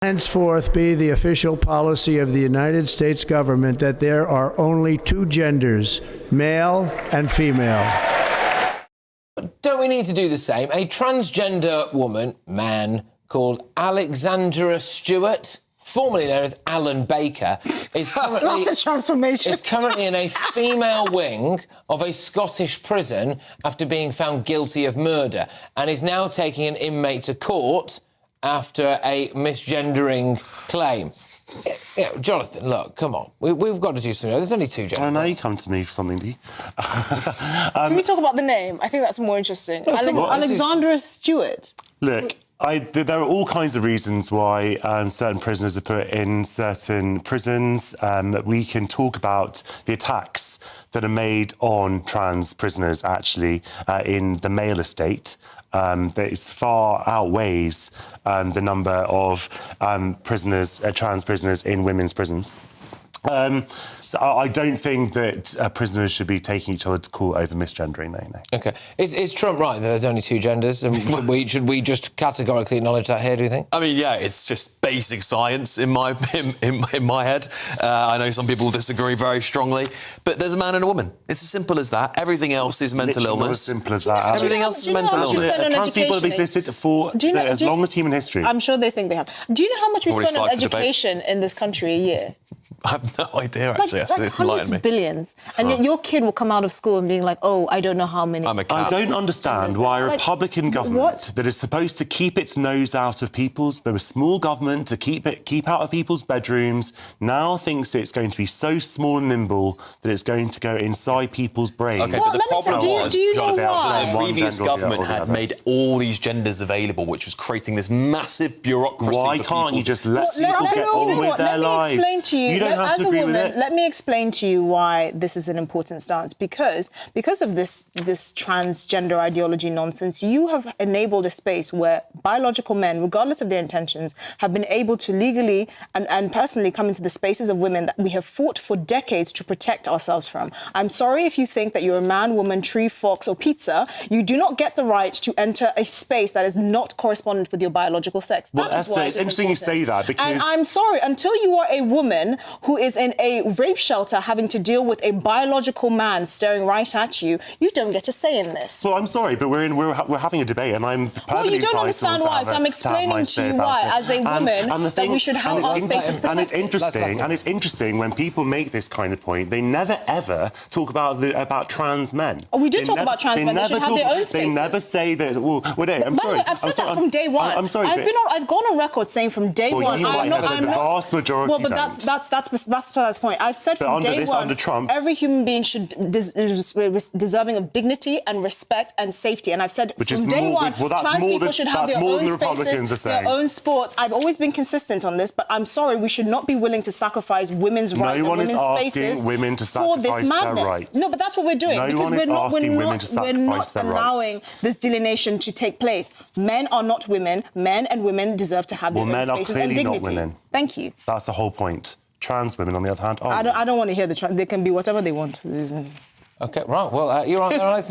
Henceforth be the official policy of the United States government that there are only two genders, male and female. Don't we need to do the same? A transgender man called Alexandra Stewart, formerly known as Alan Baker, is currently, Lots of transformation. is currently in a female wing of a Scottish prison after being found guilty of murder, and is now taking an inmate to court after a misgendering claim. Jonathan, look, come on. We've got to do something. There's only two genders. I know you come to me for something, do you? Can we talk about the name? I think that's more interesting. Alexandra Stewart. Look, there are all kinds of reasons why certain prisoners are put in certain prisons. We can talk about the attacks that are made on trans prisoners, actually, in the male estate. That it far outweighs the number of trans prisoners in women's prisons. I don't think that prisoners should be taking each other to court over misgendering, no. OK. Is Trump right that there's only two genders? And should we just categorically acknowledge that here, do you think? I mean, yeah, it's just basic science in my head. I know some people disagree very strongly, but there's a man and a woman. It's as simple as that. Everything else is mental illness. Not as simple as that. Everything else is mental illness. Trans people have existed for as long as human history. I'm sure they think they have. Do you know how much we spend on sparks a debate. education in this country a year? I have no idea, actually. Like hundreds of billions. And yet your kid will come out of school and being like, oh, I don't know how many. I'm a I don't understand why a Republican government that is supposed to keep its nose out of people's, but a small government to keep out of people's bedrooms, now thinks it's going to be so small and nimble that it's going to go inside people's brains. OK, Well, but the let me problem tell you, was, do you know Jonathan, why? the previous government had made all these genders available, which was creating this massive bureaucracy. Why for can't people you just to- let people get on with their lives? Let me explain to you, You don't have as to a agree woman, with it. let me explain to you why this is an important stance. Because of this transgender ideology nonsense, you have enabled a space where biological men, regardless of their intentions, have been able to legally and personally come into the spaces of women that we have fought for decades to protect ourselves from. I'm sorry if you think that you're a man, woman, tree, fox, or pizza. You do not get the right to enter a space that is not correspondent with your biological sex. Well, That is Esther, why it's it is interesting you say that because... And I'm sorry, until you are a woman who is in a rape shelter having to deal with a biological man staring right at you, you don't get a say in this. Well, I'm sorry, but we're having a debate, and I'm perfectly Well, you don't understand why, so I'm to have explaining my to say you about why, it. as a woman, that we should have our spaces protected. And it's interesting when people make this kind of point, they never ever talk about trans men. Oh, we do talk about trans men. They should have their own spaces. They never say that. Well, I'm sorry. I've said that from day one. I'm sorry. I've gone on record saying from day one. I'm not. The vast majority. Well, but that's the point. I've said from day one. Under Trump, every human being should is deserving of dignity and respect and safety. And I've said from day one, trans people should have their own spaces, their own sports. I've always been consistent on this, but I'm sorry, we should not be willing to sacrifice women's rights and women's spaces women to for this madness. Rights. No, but that's what we're doing. Because we're not allowing this delineation to take place. Men are not women. Men and women deserve to have their own spaces and dignity. Not women. Thank you. That's the whole point. Trans women, on the other hand, I don't want to hear they can be whatever they want. OK, right. Well, you're right there,